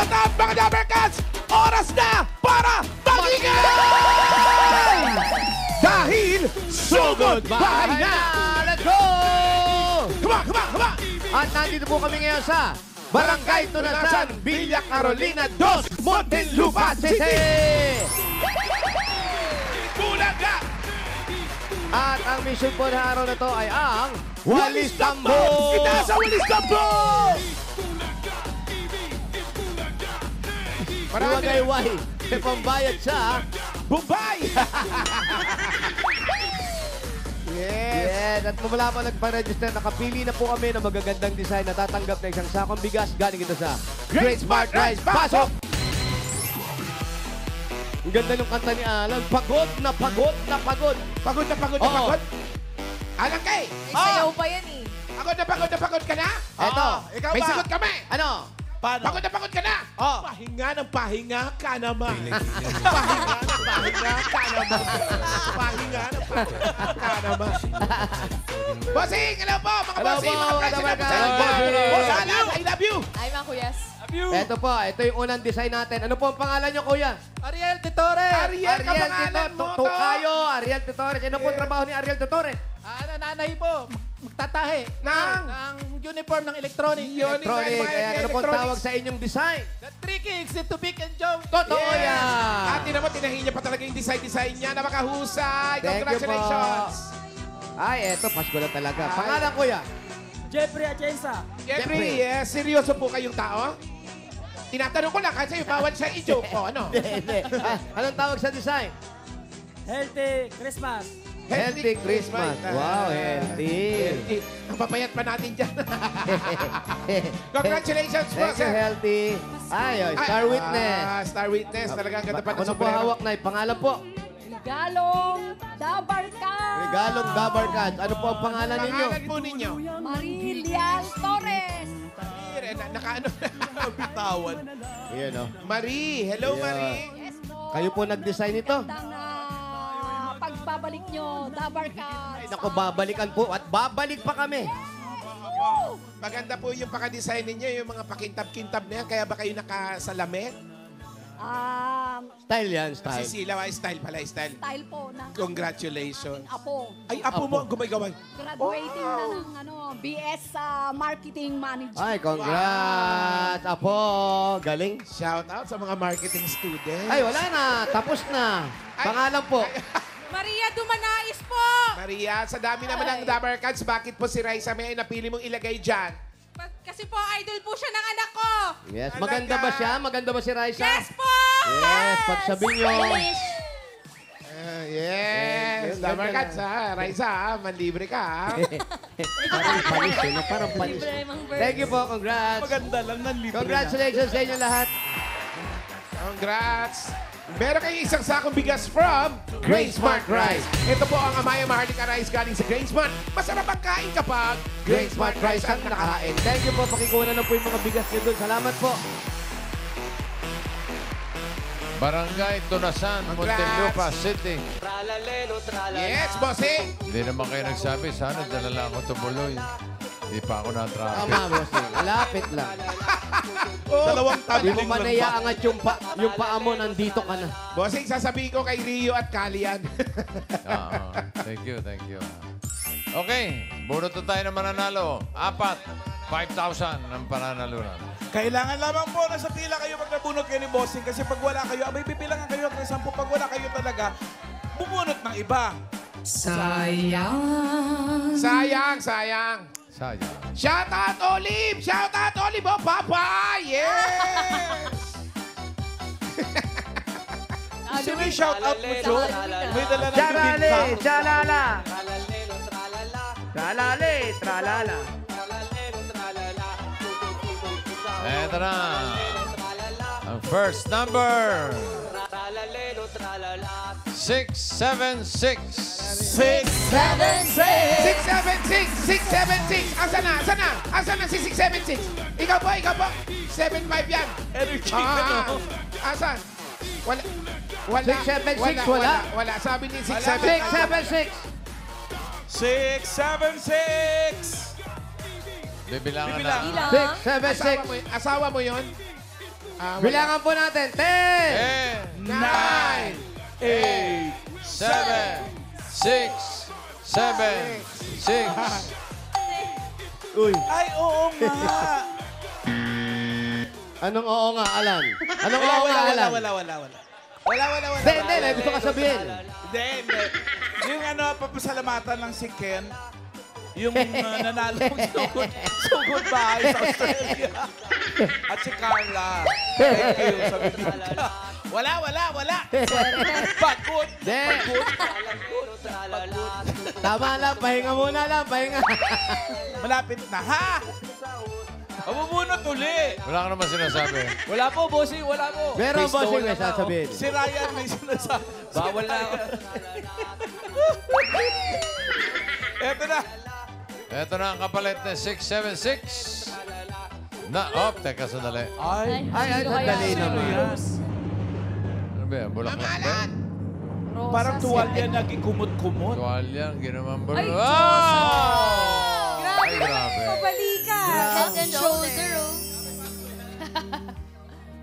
Shout out mga Dabarkats! Oras na para magingay! Dahil sugod bahay na! Let's go! Come on, come on, come on! At nandito po kami ngayon sa Barangay Tunasan, Villa Carolina 2, Muntinlupa City! Bulaga! At ang mission po na araw na to ay ang Walis Tambo! Itaas ang Walis Tambo! Huwagay-way, may pambayad sa Bombay! Yes! At mula pa nagpa-register, nakapili na po kami ng magagandang design na tatanggap na isang sakong bigas. Galing ito sa Great Smart Rice. Pasok! Ang ganda ng kanta ni Alan. Pagod na pagod na pagod. Pagod na pagod na Oo. pagod? Alang kay! May sayaw pa yan eh. Pagod na pagod ka na? Eto. Ikaw may sagot kami! Ano? Paano? Pagod na ka na? Oh. Pahinga ng pahinga ka naman. Pahinga ng pahinga ka naman. Pahinga ng pahinga ka naman. Bossing, hello po mga Hello bossing, po, mga presyo na po sa Hello, bossing. Boss Alan, I love you. Ay, mga kuyas. Ito po, ito yung unang design natin. Ano po ang pangalan nyo, kuya? Ariel Titore! Ariel, kapangalan mo to. Tukayo, Ariel Tutores. Ano po ang trabaho ni Ariel Tutores? Nanay po, magtatahe ng uniform ng electronic. Electronic. Kaya ano po ang tawag sa inyong design? The three kings to Big and Joe. Totoo yan! At naman, tinahin niya pa talaga yung design niya. Napakahusay. Thank you po. Congratulations. Ay, eto, Pasko na talaga. Pangalan, kuya? Jeffrey Atienza. Jeffrey, seryoso po kayong tao? Tinatanong ko lang kasi bawal siya i-joke ko. Ano? Hindi. Anong tawag sa design? Healthy Christmas. Healthy Christmas. Wow, healthy. Ang papayat pa natin dyan. Congratulations po, Thank you, sir. healthy. Ay, Star Witness. Star Witness. Talagang ganda pa ng Ano po sombrero. hawak na? Pangalan po? Galong Dabarka. Regalong Dabarkad. Ano po ang pangalan ninyo? Pangalan po ninyo. Marilian Torres. Nakaano na. Bitawan. Ayan, oh. Marie. Hello, Yeah. Marie. Yes po. Kayo po nag-design nito? Magandang pagbabalik nyo, Dabarka. Ay, naku, babalikan po. At babalik pa kami. Maganda po yung paka-design ninyo, yung mga pakintab-kintab na yan. Kaya ba kayo nakasalamin? Style yan, style. Si Sila, style pala, style. Style po ng Congratulations. apo. Ay, apo mo ang gumay-gaway. Graduating na ng BS sa Marketing Management. Ay, congrats, Apo. Galing. Shout out sa mga marketing students. Ay, wala na. Tapos na. Pangalan po. Maria Dumanais po. Maria, sa dami naman ng Dabarkads, bakit po si Raisa May napili mong ilagay dyan? Kasi po, idol po siya ng anak ko. Yes, maganda ba siya? Maganda ba si Raisa? Yes po! Yes, pagsabi nyo. Yes, Yes, Dabarkads ganda ha. Raisa ha, manlibre ka ha. Parang panis, eh, no? Parang panis. Thank you po, congrats. Maganda lang ng libre. Congratulations sa inyo lahat. Congrats! Meron kayong isang sakong bigas from Great Smart Rice. Ito po ang Amaya Maharlika Rice galing sa Great Smart. Masarap ang kain kapag Great Smart Rice ang nakahain. Thank you po. Pakikuha na lang po yung mga bigas nyo doon. Salamat po. Barangay Tunasan, Muntinlupa City. Yes, bossing! Hindi naman kayo nagsabi, sana dala lang ako tumuloy. Hindi pa ako na-traffic. Tama, bossing. Lapit lang. Dalawang Hindi mo man naiaangat yung paa mo, nandito ka na. Bossing, sasabihin ko kay Rio at Kalian. Thank you, thank you. Okay, bunot na tayo ng mananalo. 5,000 ang pananalunan. Kailangan lamang po na sa pila kayo pag nabunot kayo ni Bossing kasi pag wala kayo, abay bibilangan kayo ng 10. Pag wala kayo talaga, bumunot ng iba. Sayang. Sayang. Shout out, Olive! Shout out, Olive! Oh, Papa! Yes! Sino yung shout out mo, Joe? May dala ng Charale, bibingka. chalala. Tralale, tralala. Eto na. Ang first number. 676. 676! 676! Asan na? Asan na? Asan na si 676? Ikaw po, ikaw po. 75 yan. Energy ka, no? Asan? Wala. Wala. 676, wala? Wala. Sabi ni 676. 676. Six, seven, six. Bibilangan na. Bibilang. Ilang? 676. Asawa mo yun? Bilangan po natin. 10! 10, 9, 8, 7, 6, 7, 6. Uy, Ay, oo nga. anong oo nga, Alan? Anong oo nga, Alan? Wala. Hindi, may gusto ka sabihin. Hindi. Yung papasalamatan ng si Ken, yung nanalong sugod bahay sa Australia. At si Carla. Thank you, sabi niya. Wala. Pagod. Hindi. Tama lang, pahinga muna lang, pahinga. Malapit na, ha? Mabubunot uli. Wala ka naman sinasabi. Wala po, bossing. Wala po. Meron Please bossing don't may na, sasabihin. Si Ryan may sinasabi. Bawal na ako. Eto na. Ito na ang kapalit na 676. Teka sandali. Ay, Sandali naman. Ano ba yan? Bulaklak ba? parang tuwalya naging kumot-kumot. Tuwalya, ginamang Ay, bulaklak. Diyos! Ay, grabe. Pabalikan! Head and shoulder, oh.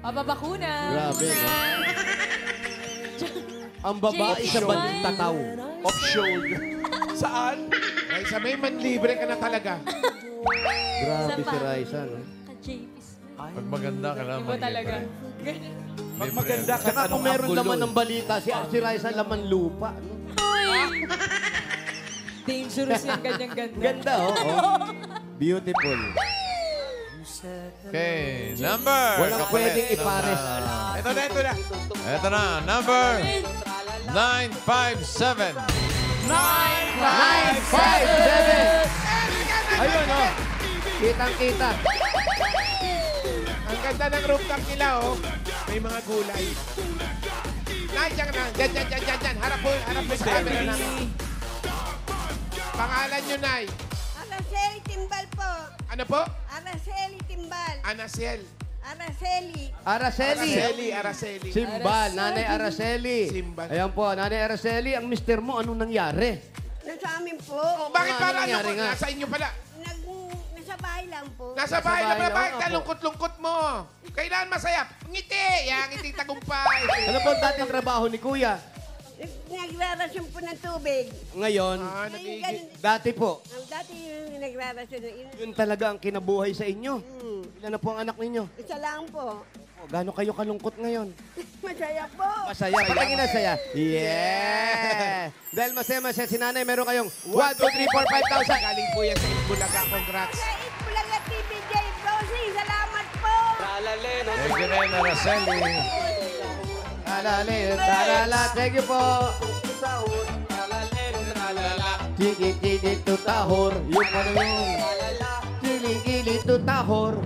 Pababakuna. Grabe, no? Ang babae sa baling tataw. Off shoulder. Saan? Ay, sabay man libre ka na talaga. Grabe si Raisa, no? Pag maganda, kailangan Iba talaga. Pag maganda ka, Saka kung meron laman ng balita, si Raisa laman lupa. No? Dangerous yung ganyang ganda. Ganda, oh. Beautiful. Okay, number. Walang kapalit pwedeng ipares. Ito na. Ito na, number 957. 957! Ayun, oh. Kitang-kita. Ang ganda ng rooftop nila, oh. May mga gulay. Nay, diyan ka na. Diyan. Harap mo sa camera namin. Pangalan nyo, Nay. Araceli Timbal po. Ano po? Araceli Timbal. Anasiel. Araceli. Araceli. Araceli. Simbal, Nanay Araceli. Simbal. Ayan po, Nanay Araceli, ang mister mo, anong nangyari? Nasa amin po. Bakit Ano para ano nangyari po? nga? Nasa inyo pala. Nasa bahay lang po. Nasa bahay na bahay pala. lang, Bakit opo. kalungkot-lungkot mo? Kailangan masaya. Ngiti. Yan, ngiti tagumpay. Ano po ang dating trabaho ni Kuya? Nagrarasyon po ng tubig. Ngayon, Ah, Ngayon, nagiging... ganun. dati po, Ang dati yung nagrarasyon. yun talaga ang kinabuhay sa inyo. Ilan na po ang anak ninyo? Isa lang po. O, gaano kayo kalungkot ngayon? Masaya po. Masaya. Patingin na saya. Yeah! Dahil masaya si nanay, meron kayong 1, 2, 3, 4, 5,000. Galing po yan sa Itbulaga. Congrats. Sa Itbulaga TVJ Bossing, salamat po. Thank you, Nena Araceli. Talala. Thank you po. Chiki-chiki tutahor. Yung ano yun. Chili-chili tutahor.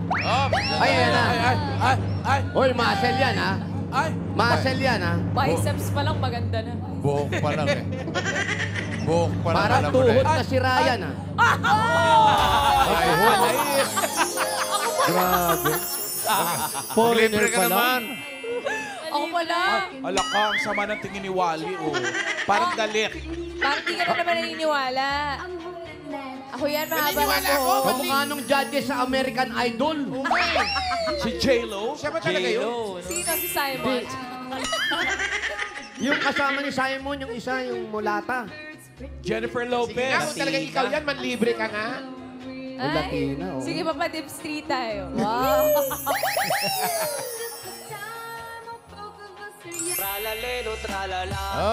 Ay, ayan na. Ay. Hoy, muscle yan, ha? Muscle yan, ha? Biceps pa lang maganda na. Buhok pa lang eh. Buhok pa lang. Parang alam mo na tuhod eh. na si Ryan, ha? Ay, Grabe. Foreigner libre ka pa lang. naman. Ako pala. Alaka, ang sama ng tingin ni Wally, oh. Parang galit. Parang di ka na naman naniniwala. Ako yan, mahaba Naniniwala lang ako. ko. Kamukha nung judges sa American Idol. Si J-Lo. Siya ba talaga yun? Sino si Simon? Yung kasama ni Simon, yung isa, yung mulata. Jennifer Sige Lopez. nga, kung talaga ikaw yan, manlibre ka nga. Ay, Latina, oh. Sige, papadip street tayo. Wow.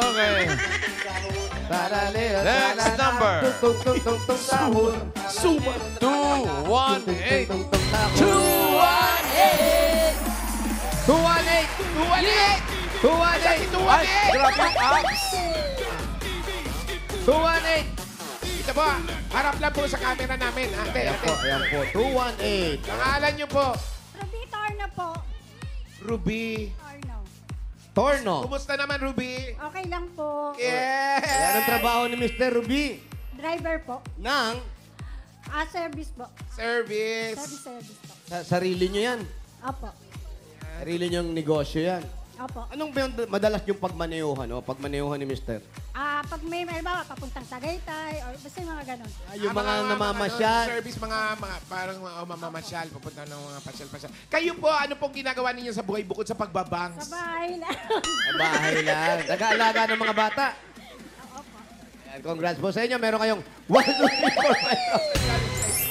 Okay. Next number. Sahur. Suma. 218. 218! 218! 218! Ay, grabe yung abs. 218! Ito po, harap lang po sa camera namin. Ate. Ayan po, 218. Pangalan nyo po, Ruby Torno po. Ruby. Torno. Torno. Kumusta naman, Ruby? Okay lang po. Yan Yeah! ang trabaho ni Mr. Ruby. Driver po. Nang Service po. Service. Service po. sarili nyo yan. Opo. Sarili nyo yung negosyo yan. Opo. Anong madalas yung pagmaneuhan, o pagmaneuhan ni Mister? Pag may halimbawa, papuntang Tagaytay, or basta yung mga ganun. Yung mga namamasyal. Service, mga parang mamamasyal, pupunta ng mga pasyal-pasyal. Kayo po, ano pong ginagawa ninyo sa buhay bukod sa pagbabangs? Sa bahay na. Sa bahay lang. Nag-aalaga ng mga bata. Opo. Ayan, congrats po sa inyo. Meron kayong 1, 2, 3, 4,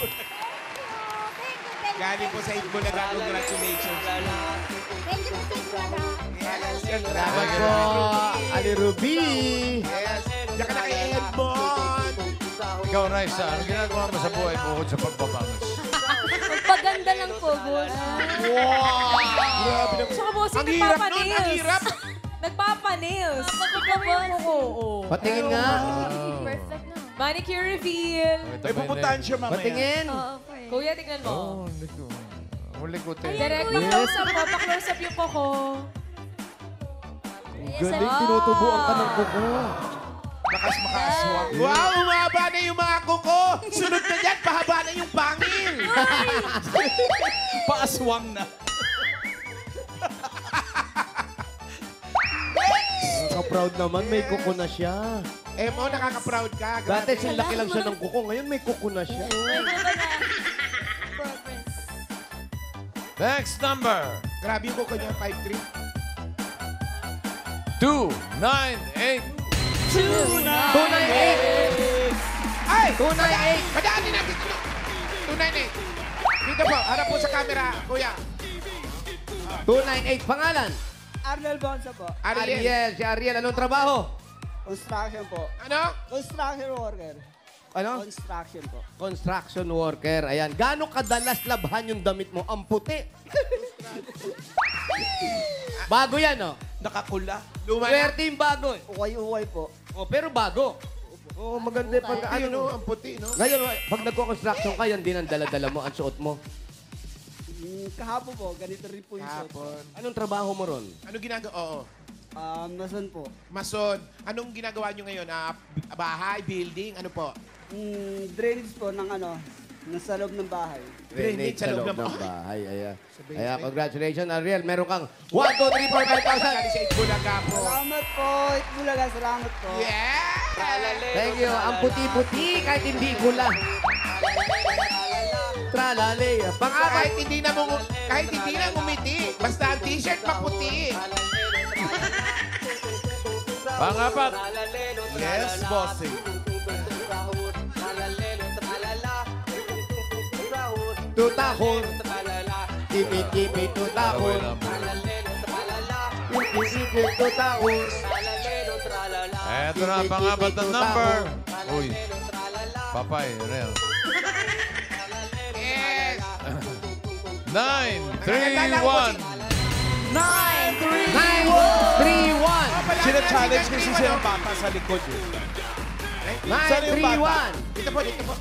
5. Galing po sa Itbulaga, congratulations. Thank you po sa inyo. Salamat po, Ali Ruby. Yes. Diyan ka na kay Edmond. Ikaw, Raisa, ano ginagawa mo sa buhay bukod sa pagbabangs? Magpaganda lang po, boss. Grabe na. Saka boss, Ang hirap nun, ang hirap. Nagpapanails. Oo. Patingin nga. Perfect na. Manicure reveal. May pupuntahan siya mamaya. Patingin. Kuya, tignan mo. Oo, hindi ko. Huli ko tayo. Direct na close up po. Pa-close up yung koko. Galing, tinutubuan ka ng kuko. Lakas makaswang. Wow, umaba na yung mga kuko. Sunod na dyan, pahaba na yung pangil. Paaswang na. Nakaka-proud naman, may kuko na siya. Mo, nakaka-proud ka. Dati silaki lang siya ng kuko, ngayon may kuko na siya. Next number. Grabe yung kuko niya, 5'3". 298. 298! Ay! 298! Padaanin natin. 298. Dito po, harap po sa camera, kuya. 298, pangalan? Arnel Bonsa po. Ariel. Si Ariel, anong trabaho? Construction po. Ano? Construction worker. Ano? Construction po. Construction worker. Ayan. Gano'ng kadalas labhan yung damit mo? Ang puti. Bago yan, no? Nakakula. Luma na. Swerte yung bago. eh. Uway-uway po. Oh, pero bago. Oh, maganda yung pagka... Ano, Ano, ang puti, no? ngayon, pag nagko-construction ka, yan din ang dala-dala mo, ang suot mo. Kahapon po, ganito rin po yung suot. Hapon. Anong trabaho mo ron? Ano ginagawa? Oo. Nasan po? Mason. Anong ginagawa nyo ngayon? Bahay, building, ano po? Drainage po ng nasa loob ng bahay. Drainage sa loob ng bahay. Ayan. Ayan, congratulations, Ariel. Meron kang 1, 2, 3, 4, 5,000. Galing sa Itbulaga po. Salamat po. Itbulaga, salamat po. Yeah! Thank you. Ang puti-puti, kahit hindi gula. Tralale. Pang-apat. Kahit hindi na ngumiti. Basta ang t-shirt maputi. Pangapat. Yes, bossing. Tutahon. Tipi-tipi Sabay tutahon. lang. Tipi-tipi tutahon. Eto na, pangapat na number. Uy. Papay, real. Yes! 931. 931. Sina-challenge kasi siya ng bata sa likod. Saan yung bata? 931. Dito po, dito po.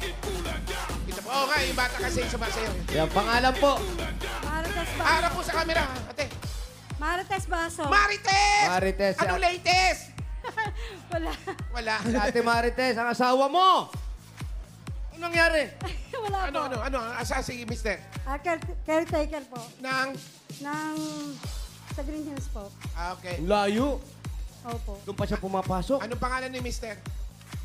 Dito po. Oo nga, yung bata kasi sumasayaw. Yan, pangalan po. Marites Baso. Harap po sa camera, ate. Marites Baso. Marites! Marites. Ano latest? Wala. Wala. Ate Marites, ang asawa mo. Anong nangyari? Wala po. Ano? Asa si mister? Caretaker po. Nang? Sa Green Hills po. Okay. Ang layo. Opo. Doon pa siya pumapasok. Anong pangalan ni mister?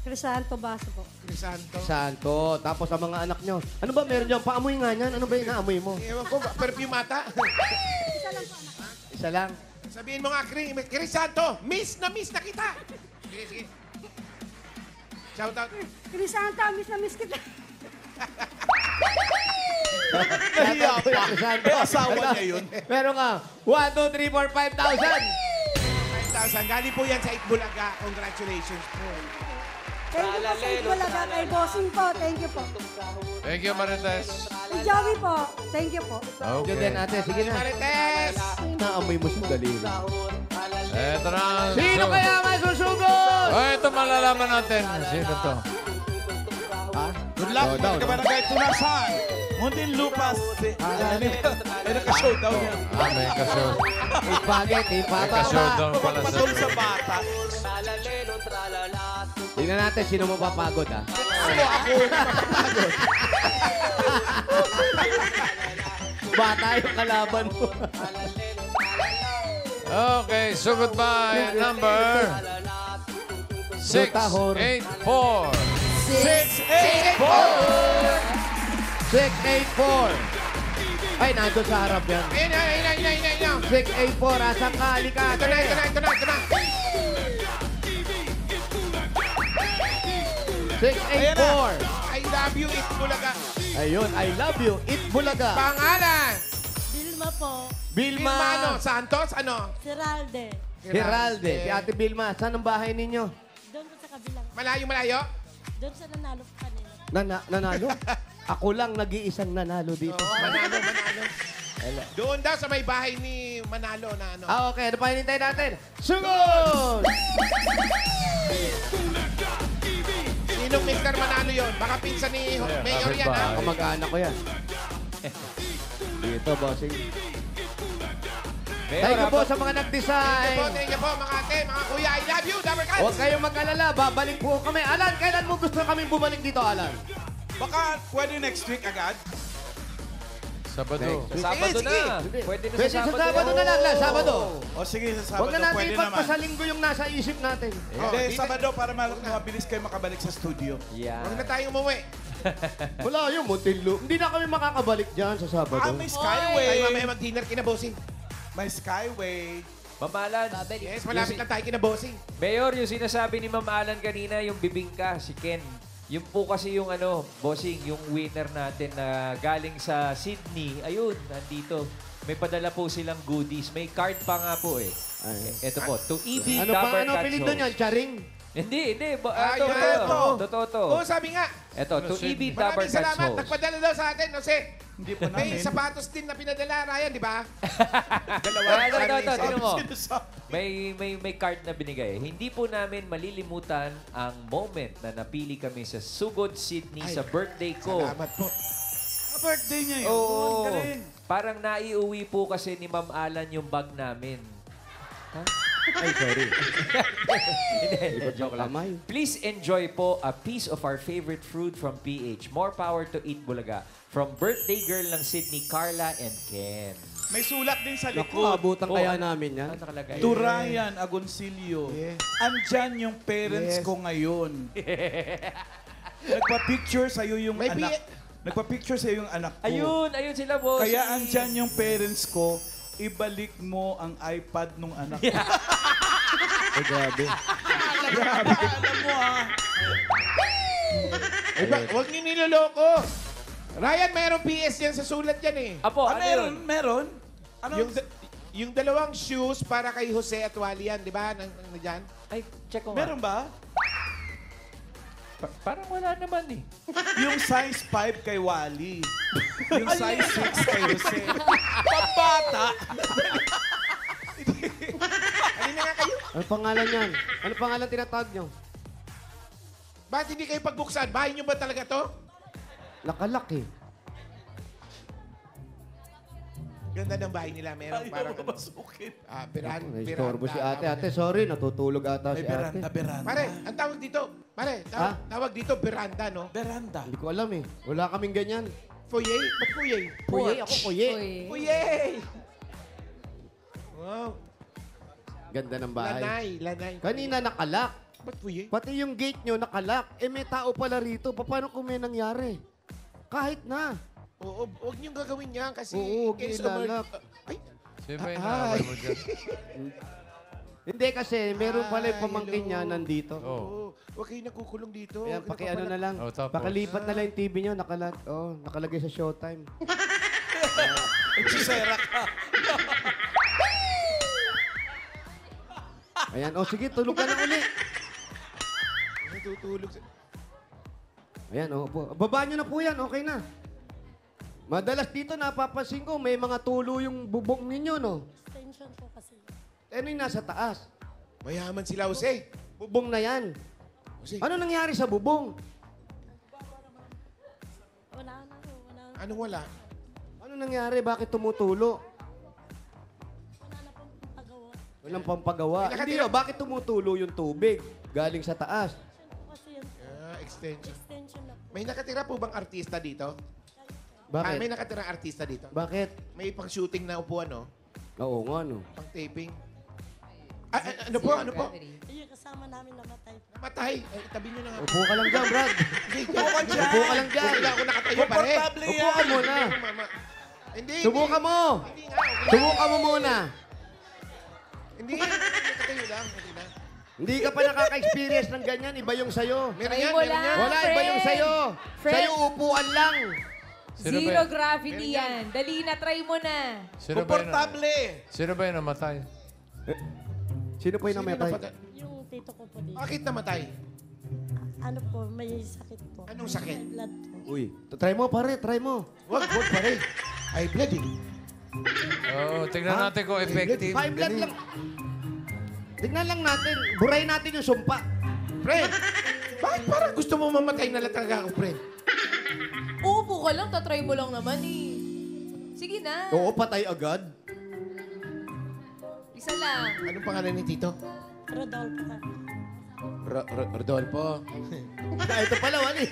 Crisanto Baso po. Crisanto. Santo. Tapos ang mga anak nyo. Ano ba meron dyan? Paamoy nga yan. Ano ba yung naamoy mo? Ewan ko, perfume ata. Isa lang po anak. Isa lang. Sabihin mo nga, Crisanto, miss na kita. Sige. Shout out. Crisanto, miss na miss kita. Nahiya pa. Santo. May asawa niya yun. Meron ka. 1, 2, 3, 4, 5,000. 5,000. Galing po yan sa Itbulaga. Congratulations po. Thank you po sa Itbulaga kay Bossing po. Thank you po. Thank you, Marites. Si Joey po. Thank you po. Yun din Okay. ate. Sige na. Marites! Naamoy mo sa daliri. Eto na. Sino kaya may susugod? Oh, ito malalaman natin. Sino to? Ha? Good luck, Showdown, mga kabarangay Tunasan. Mundin Lupas. Ay, naka-showdown yan. May kashow. Spaghetti, May papa. ka-showdown pala sa... Patol sa bata. Tingnan natin sino mapapagod ha. Bata yung kalaban mo. Okay, so goodbye. Number 684. 684. Ay, nandun sa harap yan. Ayun na. 684, asan ka? Halika. Ito na. 684. I love you, It Bulaga. Ayun, I love you. It Bulaga. Pangalan. Vilma po. Vilma ano? Santos? Ano? Siralde. Heralde. Si Ate Vilma, saan ang bahay ninyo? Doon po sa kabilang. Malayo? Doon sa nanalo po kanina. Nanalo? Ako lang nag-iisang nanalo dito. Manalo. Doon daw sa may bahay ni Manalo na ano. Okay. Ano pa hinintay natin? Sugod! Sinong Mr. Manalo yon? Baka pinsan ni Mayor yan, ha? Kamag-anak ko yan. Dito, bossing. Thank you po sa mga nag-design. Thank you po, mga ate, mga kuya. I love you, Dabber Cats. Huwag kayong mag-alala. Babalik po kami. Alan, kailan mo gusto kami bumalik dito, Alan? Baka pwede next week agad? Sabado. Sabado sige. na. Pwede na Pwede sa sa Sabado. Sabado na lang. Sabado. O sige, sa Sabado Huwag na natin pwede naman. ipagpasalinggo yung nasa isip natin. Hindi, Sabado para mabilis kayo makabalik sa studio. Yan. Huwag na tayong umuwi. Wala yung Montillo. Hindi na kami makakabalik dyan sa Sabado. May Ay, Skyway. mamaya mag-dinner kinabossing. May Skyway. Mamalan. Yes, malapit lang tayo kinabossing. Mayor, yung sinasabi ni Ma'am Alan kanina, yung bibingka, si Ken. Yung po kasi yung bossing, yung winner natin na galing sa Sydney. Ayun, nandito. May padala po silang goodies. May card pa nga po eh. Ito po, to EB Ano pa? Dabber Ano Cats apelido Host. niyan? Charing? Hindi. yan, Totoo to. Oo, sabi nga. Ito, to EB Dabber Maraming Cats salamat. Host. Nagpadala daw sa atin, Jose. Hindi pa May namin. sapatos din na pinadala, Ryan, di ba? Ito, tingnan mo. Sinasabi. May card na binigay. Hindi po namin malilimutan ang moment na napili kami sa Sugod, Sydney sa birthday ko. Salamat po. Birthday niya yun. Oo. Galing. Parang naiuwi po kasi ni Ma'am Alan yung bag namin. Ay, sorry. Hindi, joke lang. Kamay. Please enjoy po a piece of our favorite fruit from PH. More power to Eat Bulaga. From birthday girl ng Sydney, Carla and Ken. May sulat din sa Naku, likod. abutan Oh, kaya namin yan. Ano nakalagay? To Ryan Agoncillo. Yeah. Andyan yung parents Yes. ko ngayon. Nagpa-picture sa'yo yung May anak. Nagpa-picture sa'yo yung anak ko. Ayun sila, boss. Kaya andyan yung parents ko, ibalik mo ang iPad nung anak ko. Ay, grabe. Grabe, alam mo ah. Huwag niyo niloloko. Ryan, mayroong PS yan sa sulat yan eh. Apo, ano yun? Meron? Ano? Yung dalawang shoes para kay Jose at Wally yan, di ba? Diyan. Ay, check ko nga. Meron ba? Parang wala naman eh. Yung size 5 kay Wally. Yung size 6 kay Jose. Pambata! Halina nga kayo. Ano pangalan yan? Ano pangalan tinatawag nyo? Ba't hindi kayo pagbuksan? Bahay niyo ba talaga to? Nakalak eh. Ganda ng bahay nila. Meron parang Masukin. Naistorbo si ate. Ate, sorry. Natutulog ata May si ate. beranda. Pare, ang tawag dito. Pare, tawag dito veranda, no? Beranda. Hindi ko alam eh. Wala kaming ganyan. Foyer? Ba't foyer? Kuye, ako kuye. Foyer! Wow. Ganda ng bahay. Lanay. Kanina nakalak. Ba't foyer? Pati yung gate nyo nakalak. Eh may tao pala rito. Paano kung may nangyari? Kahit na. Oo, huwag niyong gagawin yan kasi... Oo, huwag case niyo of ilalak. Ay, Sino ba yung naaway mo dyan? Hindi kasi meron pala yung pamangkin niya nandito. Oh. oo. Huwag kayo nakukulong dito. Ayan, Huwag kayo pakiano na lang. Oh, tapos? Pakalipat na lang yung TV nyo. Nakalagay sa Showtime. Nagsisera ka. Ayan. Sige, tulog ka na uli. Natutulog sa... Ayan, po. Baba nyo na po yan. Okay na. Madalas dito napapansin ko, may mga tulo yung bubong ninyo, no? Extension po kasi. Ano yung nasa taas? Mayaman sila, Jose. Bubong na yan. Jose, Ano nangyari sa bubong? Wala na po. anong wala? Ano nangyari? Bakit tumutulo? Wala na pong pagawa. Walang pampagawa. May nakatira- Hindi, bakit tumutulo yung tubig? Galing sa taas. Kasi yan po. Extension. Extension na po. May nakatira po bang artista dito? Bakit? May nakatira artista dito? Bakit? May pang-shooting na upuan, no? Oo nga, no. Pang-taping. Ano po? Ano po? Yung kasama namin namatay. Namatay. Ay, itabi nyo na nga. Upo ka lang dyan, Brad. Hindi, Upo ka lang dyan. Hindi ako nakatayo, pare. Komportable Upo ka muna. Mama. Hindi. Subukan mo. Hindi nga. Okay. Subukan mo muna. Hindi nga. Nakatayo lang. Hindi na. Hindi ka pa nakaka-experience ng ganyan. Iba yung sayo. Meron Try yan, mo meron lang. yan. Wala, iba yung sayo. Friend. Sayo upuan lang. Sino ba Zero yan? gravity yan. Dali na, try mo na. Sino ba yun? Komportable. Sino ba yung namatay? Sino po yung namatay? Yung tito ko po dito. Bakit namatay? Ano po, may sakit po. Anong sakit? May blood po. Uy, try mo pare, try mo. Wag, pare. Ay, blood eh. Oo, tingnan natin kung effective. High blood lang. Tignan lang natin. Burayin natin yung sumpa. Friend, bakit parang gusto mo mamatay na lang talaga ako, friend? Uupo ka lang, tatry mo lang naman eh. Sige na. Oo, patay agad. Isa lang. Anong pangalan ni Tito? Rodolfo ka. Rodolfo. Ito pala, wali.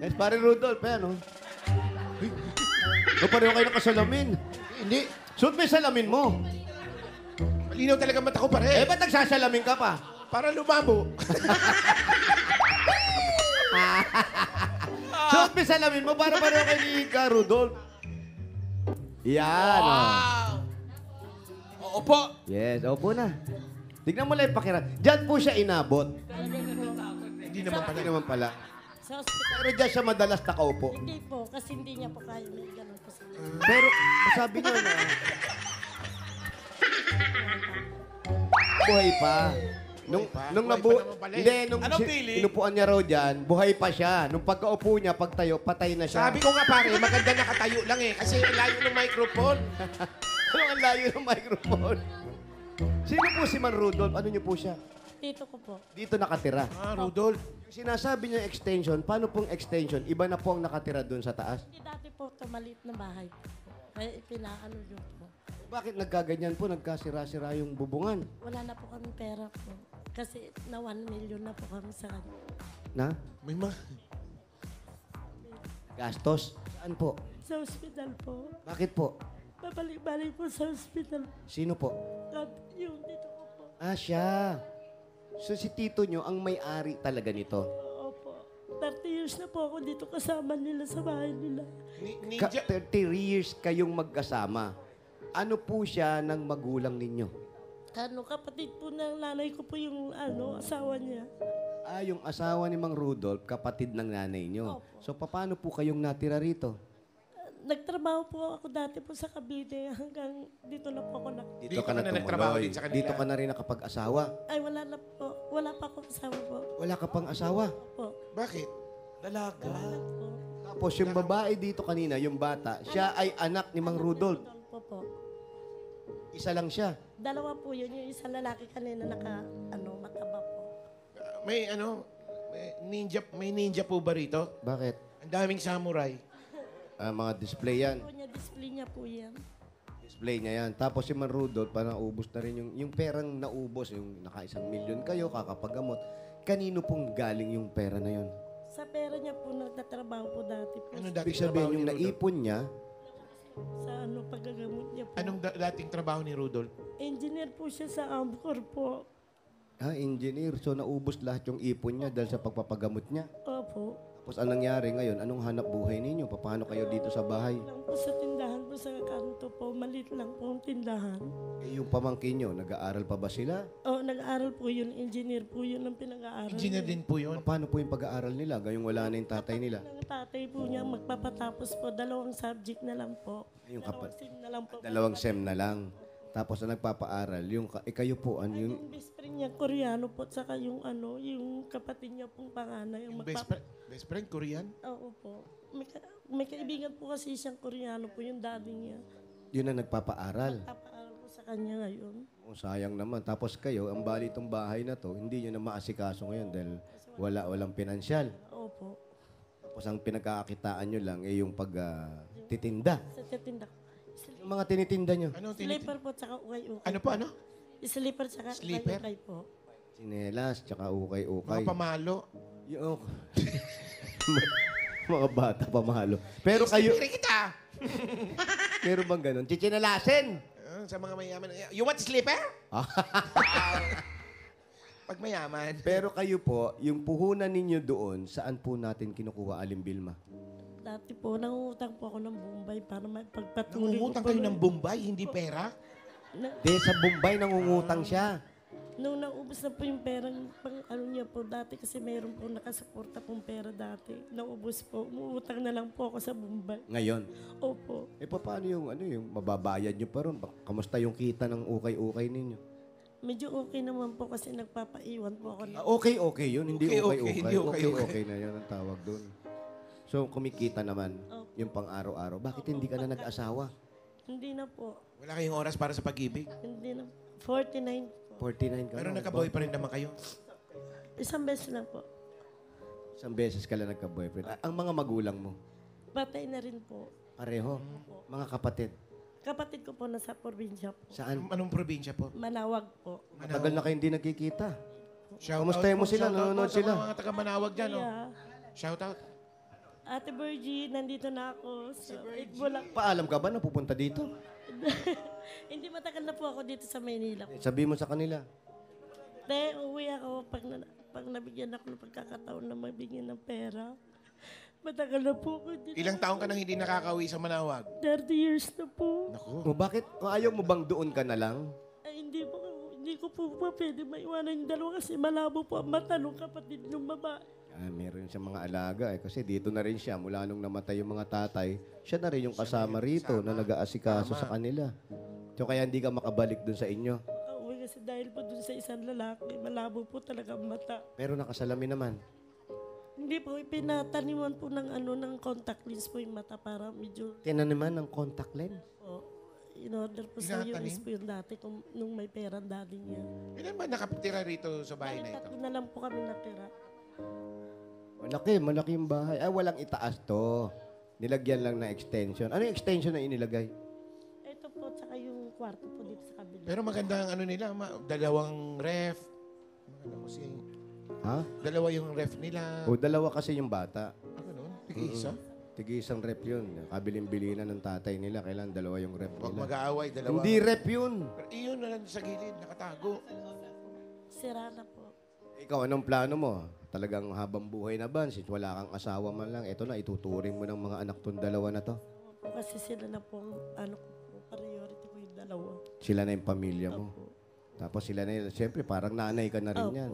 Yes, pare Rudolph, yan, oh. O, pareho kayo nakasalamin. Hindi. Suot mo yung salamin mo. Malinaw talaga mata ko, pare. Eh, ba't nagsasalamin ka pa? Para lumabo. Suot mo yung salamin mo para pareho kayo ni Ka Rudolph. Yan, oh. Oo po. Yes, opo na. Tignan mo lang yung pakiram. Diyan po siya inabot. Hindi naman pala. Hindi naman pala. Sa hospital. Pero diyan siya madalas nakaupo. Hindi po, kasi hindi niya po kaya. May ganun po sa Pero sabi niyo na, buhay pa. Nung Buhay nabu... pa naman pala eh. Hindi, nung Anong pili? inupuan niya raw dyan, buhay pa siya. Nung pagkaupo niya, pagtayo, patay na siya. Sabi ko nga, pare, maganda nakatayo lang eh. Kasi ang layo ng microphone. Ano ang layo ng microphone? Sino po si Man Rudolph? Ano niyo po siya? tito ko po. Dito nakatira. Ah, Rudolph. Yung sinasabi niya extension, paano pong extension? Iba na po ang nakatira doon sa taas. Hindi dati po ito maliit na bahay po. Kaya ipinaano yun po. Bakit nagkaganyan po? Nagkasira-sira yung bubungan. Wala na po kami pera po. Kasi na 1 million na po kami sa kanya. Na? May Gastos? Saan po? Sa hospital po. Bakit po? Babalik-balik po sa hospital. Sino po? At yung tito ko po. Ah, siya. So si tito nyo ang may-ari talaga nito. Opo. 30 years na po ako dito kasama nila sa bahay nila. ninja. 30 years kayong magkasama. Ano po siya ng magulang ninyo? Kapatid po ng nanay ko po yung asawa niya. Ah, yung asawa ni Mang Rudolph, kapatid ng nanay nyo. Opo. So paano po kayong natira rito? Nagtrabaho po ako dati po sa Cavite hanggang dito na po ako Dito ka ka na na nagtrabaho tumuloy. din sa kanila. Dito ka na rin nakapag-asawa. Ay, wala na po. Wala pa ako kasama po. Wala ka pang asawa. Po. Bakit? Dalaga. Po. Tapos yung babae dito kanina, yung bata, siya ay anak ni Mang Rudolph. Po. Isa lang siya. Dalawa po yun. Yung isang lalaki kanina mataba po. May ninja po ba rito? Bakit? Ang daming samurai. Mga display yan. Po niya, display niya po yan. Display niya yan. Tapos si Man Rudolph, parang naubos na rin yung perang naubos. Yung naka 1 milyon kayo, kakapagamot. Kanino pong galing yung pera na yun? Sa pera niya po, nagtatrabaho po dati po. Ano dating Ibig trabaho sabihin, ni yung Rudolph? naipon niya, Sa paggagamot niya po. Anong dating trabaho ni Rudolph? Engineer po siya sa Amcor po. engineer. So naubos lahat yung ipon niya dahil sa pagpapagamot niya. Opo. Tapos anong nangyari ngayon? Anong hanap buhay ninyo? Paano kayo dito sa bahay? Lang po sa tindahan po sa kanto po. Maliit lang po ang tindahan. Eh, yung pamangkin nyo, nag-aaral pa ba sila? Nag-aaral po yun. Engineer po yun ang pinag-aaral. Engineer niya. din po yun. Paano po yung pag-aaral nila? Gayong wala na yung tatay nila. Ng tatay po niya magpapatapos po. 2 subject na lang po. Yung 2 sim na lang po. 2 sem na lang. Tapos na nagpapaaral. Yung, kayo po, ano yung... Yung best friend niya, Koreano po. Saka yung yung kapatid niya pong panganay. Yung Best friend, Korean? Oo po. May kaibigan po kasi siyang Koreano po yung daddy niya. Yun ang nagpapaaral. Papaaral po sa kanya ngayon. Oh, sayang naman. Tapos kayo, ang bali itong bahay na to, hindi nyo na maasikaso ngayon dahil walang pinansyal. Opo. Tapos ang pinagkakakitaan nyo lang ay yung pagtitinda. Sa titinda ko. Yung mga tinitinda nyo. Ano Slipper po, tsaka ukay-ukay. Ano po, ano? Slipper, tsaka Slipper? ukay-ukay po. Sinelas, tsaka ukay-ukay. Mga pamalo. Yung... mga bata pamahalo. Pero kayo, Sipiri kita! meron bang ganun? Chichinalasin! Parang sa mga mayaman. You want slipper? Pag mayaman. Pero kayo po, yung puhunan ninyo doon, saan po natin kinukuha, Aling Vilma? Dati po, nangungutang po ako ng Bombay para pagpatuloy ko Nangungutang po. kayo ng Bombay, hindi pera? De, sa Bombay nangungutang siya. Nung naubos na po yung perang pang ano niya po dati kasi mayroon po nakasuporta pong pera dati. Naubos po. Umuutang na lang po ako sa Bombay. Ngayon. Opo. Paano yung, yung mababayad nyo pa ron? Kamusta yung kita ng ukay-ukay ninyo? Medyo okay naman po kasi nagpapaiwan po ako. Okay yun. Hindi Okay, hindi ukay-ukay. okay. Na yun ang tawag doon. So, kumikita naman yung pang-araw-araw. Bakit hindi ka na nag-asawa? Hindi na po. Wala kayong oras para sa pag-ibig? Hindi na. 49 po. 49 ka Pero na. nagka-boyfriend naman kayo? Isang beses lang po. Isang beses ka lang nagka-boyfriend. Ang mga magulang mo, Patay na rin po. pareho. Mga kapatid. Kapatid ko po nasa probinsya po. Saan? Anong probinsya po? Manawag po. Matagal na kayo hindi nagkikita. Shout Kamustahin out mo po, sila? shout out Nanonood po sa sila? mga taga-Manawag dyan, oh. Yeah. Shout out. Ate Virgie, nandito na ako. So, Itbulaga. Paalam ka ba na pupunta dito? Hindi matagal na po ako dito sa Maynila. Sabi mo sa kanila. Te, uwi ako pag nabigyan ako ng pagkakataon na mabigyan ng pera. Matagal na po ako dito. Ilang taon ka nang hindi nakakauwi sa Manawag? 30 years na po. Naku. O bakit? Kung ayaw mo bang doon ka na lang? Ay, hindi ko po pwede maiwanan yung dalawa kasi malabo po ang mata ng kapatid ng babae. Meron siyang mga alaga kasi dito na rin siya. Mula nung namatay yung mga tatay, siya na rin yung kasama rito na nag-aasikaso sa kanila. So kaya hindi ka makabalik doon sa inyo. Uwi kasi dahil po dun sa isang lalaki, malabo po talaga ang mata. Pero nakasalamin naman. Hindi po, ipinataniman po ng contact lens po yung mata para medyo, Tinaniman ng contact lens. in order po sa Pinatanim? US po yung dati nung may pera daddy niya. Ilan ba nakatira rito sa bahay na ito? Tatlo na lang po kami natira. Malaki yung bahay. Ay, walang itaas to. Nilagyan lang na extension. Ano yung extension na inilagay? Ito po, tsaka yung kwarto po dito sa kabila. Pero maganda ang ano nila, dalawang ref. Ano kasi, Ha? dalawa yung ref nila. O dalawa kasi yung bata. Ano, tig-isa? Tigi-isang rep yun. Kabilin-bilinan ng tatay nila. Kailan dalawa yung rep Huwag nila. mag-aaway, dalawa. Hindi rep yun. Pero iyon na lang sa gilid, nakatago. Sira na po. Ikaw, anong plano mo? Talagang habang buhay na ba? Since wala kang asawa man lang, ito na, ituturing mo ng mga anak tong dalawa na to. Opo, kasi sila na po, ano ko po, priority ko yung dalawa. Sila na yung pamilya mo. Opo. Tapos sila na yun. Siyempre, parang nanay ka na rin Opo. yan.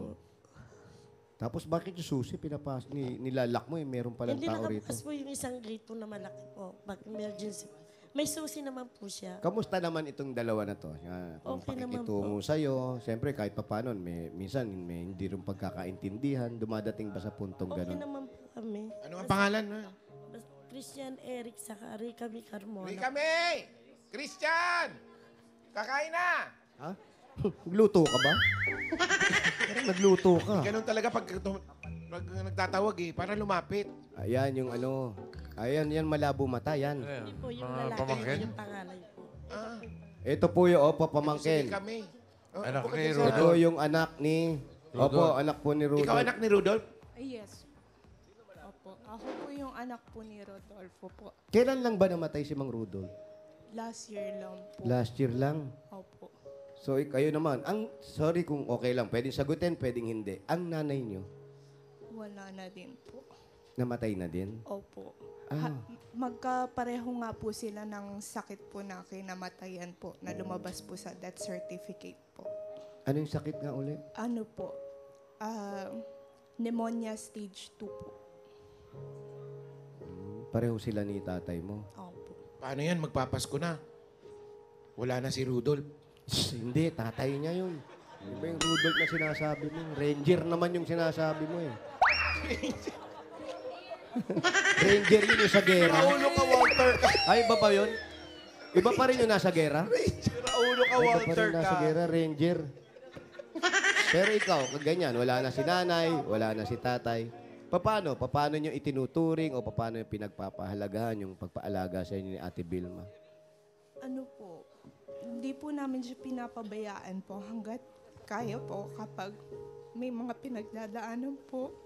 Tapos bakit yung susi nilalak mo meron palang Hindi tao rito? nakabukas po yung isang gate po na malaki po. Pag emergency. May susi naman po siya. Kamusta naman itong dalawa na to? Kung Okay naman pakikitungo sa'yo, siyempre kahit papaano, minsan may hindi rin pagkakaintindihan, dumadating ba sa puntong Okay gano'n? naman po kami. Ano ang pangalan? Christian Eric saka Ricami Carmona. kami! Christian! Kakain na! Ha? Nagluto ka ba? Parang nagluto ka. Ganun talaga pag nagtatawag para lumapit. Ayan yung ayan yan malabo mata yan. Hindi po yung Mga lalaki, pamangkin? yung pangalan po. Ah, Ito po yung sige pamangkin. kami. Oh, Anak upo ka ni dyan, Rodolph. Ito yung anak ni... Opo, anak po ni sir. Rudolph. Ikaw anak ni Rudolph? Yes. Opo. Ako po yung anak po ni Rodolfo po. Kailan lang ba namatay si Mang Rudolph? Last year lang po. Last year lang. Opo. So, kayo naman. Sorry kung okay lang. Pwedeng sagutin, pwedeng hindi. Ang nanay nyo, Wala na din po. namatay na din? Opo. Ah. Magkapareho nga po sila ng sakit po na kinamatayan po na lumabas po sa death certificate po. Ano yung sakit nga uli? Ano po? Pneumonia stage 2 po. Pareho sila ni tatay mo. Opo. Paano yan? Magpapasko na. Wala na si Rudolph. Hindi, tatay niya yun. Hindi ba yung Rudolph na sinasabi mo? Ranger naman yung sinasabi mo eh. Ranger yun yung sa gera. Raulo ka, Walter. Ay, iba pa yun? Iba pa rin yung nasa gera? Raulo ka, Iba pa Walter rin nasa ka. gera, Ranger. Pero ikaw, ganyan, wala na si nanay, wala na si tatay. Paano nyo itinuturing o paano yung pinagpapahalagahan yung pagpaalaga sa inyo ni Ate Vilma? Ano po, hindi po namin siya pinapabayaan po hanggat kaya po kapag may mga pinagdadaanan po.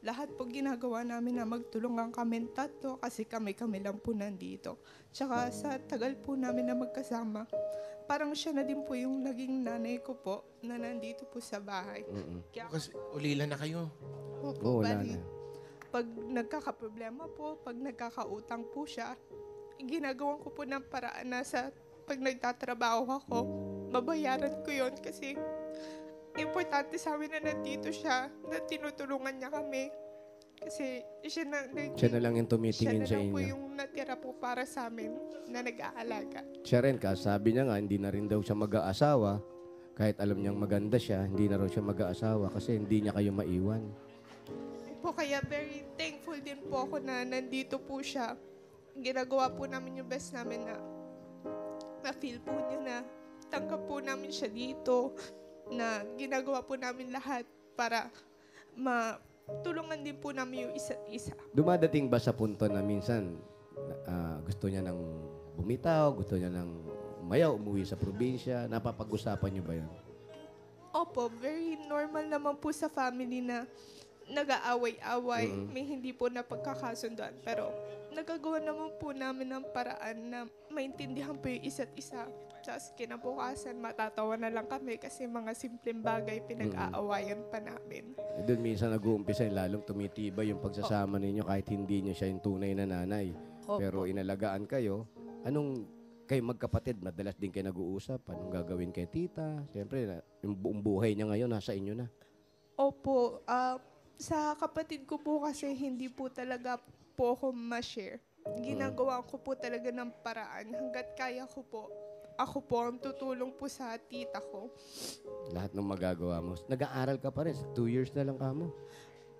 Lahat po ginagawa namin na magtulungan kami tatlo kasi kami lang po nandito. Tsaka sa tagal po namin na magkasama, parang siya na din po yung naging nanay ko po na nandito po sa bahay. Kaya Kasi ulila na kayo. Oo, wala bali, na. pag nagkakaproblema po, pag nagkakautang po siya, ginagawan ko po ng paraan na sa pag nagtatrabaho ako, babayaran ko yon kasi importante sa amin na nandito siya, na tinutulungan niya kami. Kasi siya Siya na lang yung tumitingin sa siya na lang po inyo. yung natira po para sa amin na nag-aalaga. Siya rin, sabi niya nga, hindi na rin daw siya mag-aasawa. Kahit alam niyang maganda siya, hindi na raw siya mag-aasawa kasi hindi niya kayo maiwan. Po, kaya very thankful din po ako na nandito po siya. Ginagawa po namin yung best namin na na-feel po niya na tanggap po namin siya dito, na ginagawa po namin lahat para matulungan din po namin yung isa't isa. Dumadating ba sa punto na minsan gusto niya nang bumitaw, gusto niya nang umayaw, umuwi sa probinsya? Napapag-usapan niyo ba yun? Opo, very normal naman po sa family na nag-aaway-away. May hindi po napagkakasunduan. Pero nagagawa naman po namin ng paraan na maintindihan po yung isa't isa. Tapos kinabukasan, matatawa na lang kami kasi mga simpleng bagay pinag-aawayan pa namin. Doon minsan nag-uumpisa, lalong tumitibay yung pagsasama ninyo kahit hindi niyo siya yung tunay na nanay. Opo. Pero inalagaan kayo. Anong kayo magkapatid, madalas din kayo nag-uusap? Anong gagawin kay tita? Siyempre, yung buong buhay niya ngayon, nasa inyo na. Opo, sa kapatid ko po kasi hindi po talaga po ako ma-share. Ginagawa ko po talaga ng paraan. Hanggat kaya ko po, ako po ang tutulong po sa tita ko. Lahat ng magagawa mo. Nag-aaral ka pa rin. 2 years na lang ka mo.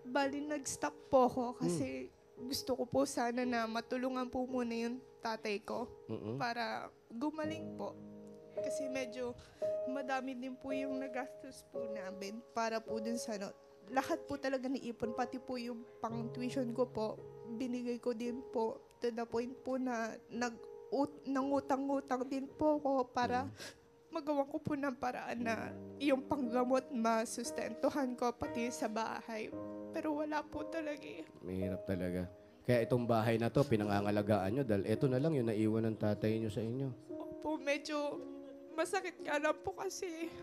Bali, nag-stop po ako kasi gusto ko po sana na matulungan po muna yung tatay ko para gumaling po. Kasi medyo madami din po yung nagastos po namin para po dun sa lahat po talaga naipon, pati po yung pang-tuition ko po, binigay ko din po to the point po na nangutang-ngutang din po ako para magawa ko po ng paraan na yung panggamot masustentuhan ko pati sa bahay. Pero wala po talaga eh. Mahirap talaga. Kaya itong bahay na to, pinangangalagaan nyo dahil ito na lang yung naiwan ng tatay nyo sa inyo. Opo, medyo masakit nga lang po kasi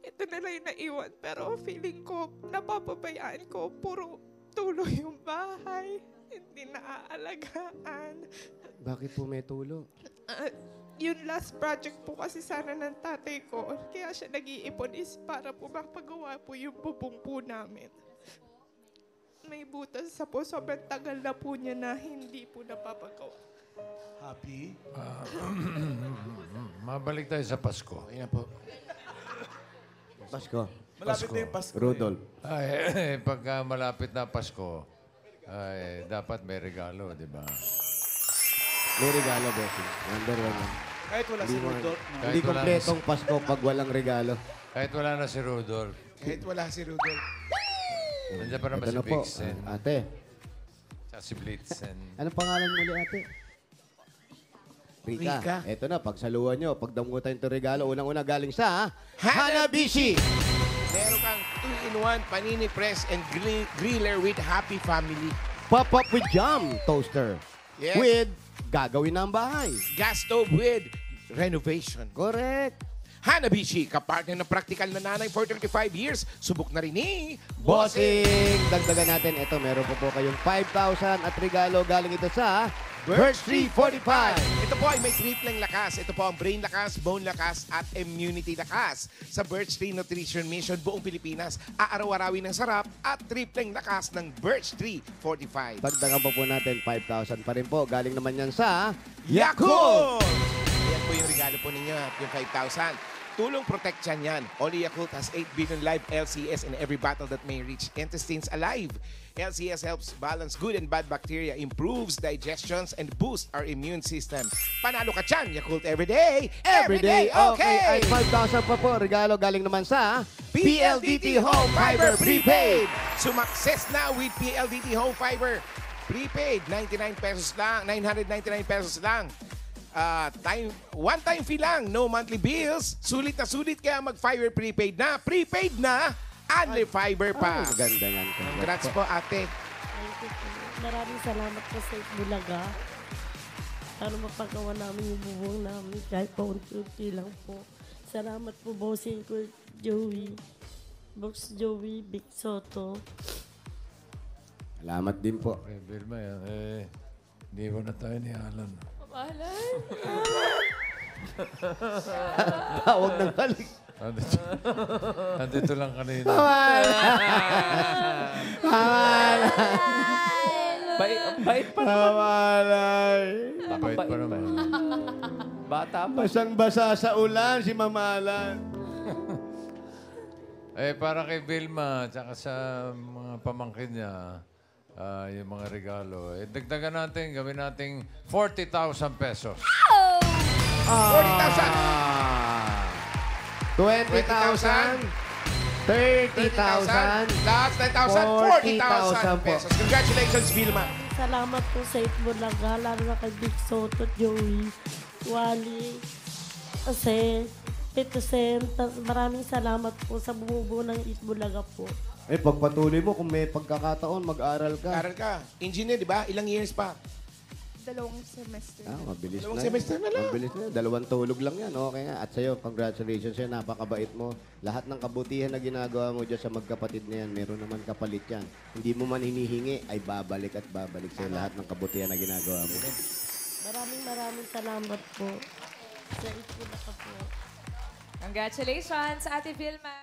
ito na lang yung naiwan. Pero feeling ko, napapabayaan ko, puro tulo yung bahay. Hindi naaalagaan. Bakit po may tulo? Yung last project po kasi sana ng tatay ko, kaya siya nag-iipon is para po mapagawa po yung bubong po namin. May butas sa po, sobrang tagal na po niya na hindi po napapagawa. Happy? Mabalik tayo sa Pasko. Ayan po. Pasko. Malapit na yung Pasko. Rudolph. Ay, pagka malapit na Pasko, ay, dapat may regalo, di ba? May regalo, bossing. Number 1. Kahit wala si Rudolph. no? Hindi Kahit wala kompletong Pasko pag walang regalo. Kahit wala na si Rudolph. Kahit wala si Rudolph. Nandiyan pa naman Ito si na po. Vixen. Ate, Sa si Blitzen. anong pangalan mo ulit, ate? Rika. Rika. Ito na, pagsaluhan nyo, pagdamutan ito regalo, unang-una galing sa Hanabishi! Meron kang 2-in-1 panini press and griller with happy family. Pop-up with jam toaster. Yes. With gagawin ng bahay. Gas stove with renovation. Correct. Hanabishi, kapartner ng practical na nanay for 35 years. Subok na rin ni Bossing! Dagdagan natin, ito, meron po kayong 5,000 at regalo galing ito sa Birch Tree 45. Ito po ay may tripleng lakas. Ito po ang brain lakas, bone lakas, at immunity lakas. Sa Birch Tree Nutrition Mission buong Pilipinas, aaraw-arawin ng sarap at tripleng lakas ng Birch Tree 45. Dagdagan pa po natin, 5,000 pa rin po. Galing naman yan sa Yakult! Yan po yung regalo po ninyo at yung 5,000. Tulong protection yan. Only Yakult has 8 billion live LCS in every battle that may reach intestines alive. LCS helps balance good and bad bacteria, improves digestions, and boosts our immune system. Panalo ka dyan, Yakult everyday. Everyday Okay! Ay 5,000 pa po. Regalo galing naman sa PLDT Home Fiber Prepaid. Sumakses na with PLDT Home Fiber Prepaid. 99 pesos lang. 999 pesos lang. One-time fee lang. No monthly bills. Sulit na sulit kaya mag-Fiber Prepaid na. Prepaid na. Only Fiber pa. Ay, maganda yan. Congrats po, ate. Thank you po. Maraming salamat po sa Bulaga. para mapagawa namin yung bubong namin kahit paunti-unti lang po. Salamat po, bossing ko, Joey. Box Joey, Big Soto. Salamat din po. Okay, Vilma, yan. Hindi mo na tayo ni Alan. Mamahalan. Tawag ng halik. Nandito lang kanina. Bait pa naman. Bait pa naman. Bata pa. Basang-basa sa ulan si Mamalan. Para kay Vilma, tsaka sa mga pamangkin niya, yung mga regalo, dagdagan natin, gawin nating 40,000 pesos. 20,000, 30,000, Last 10,000, 40,000 pesos. Congratulations, Vilma. Salamat po sa Itbulaga, lalo na kay Big Soto, Joey, Wally, kasi Tito Sen, maraming salamat po sa bumubuo ng Itbulaga po. pagpatuloy mo kung may pagkakataon, mag-aral ka. Aral ka. Engineer, di ba? Ilang years pa? 2 semester. Mabilis Dalawang na. semester na lang. Mabilis na. 2 tulog lang yan. Okay nga. At sa'yo, congratulations sa'yo. Napakabait mo. Lahat ng kabutihan na ginagawa mo dyan sa magkapatid na yan, meron naman kapalit yan. Hindi mo man hinihingi, ay babalik at babalik sa'yo lahat ng kabutihan na ginagawa mo. Maraming salamat po sa Itbulaga po. Congratulations, Ate Vilma.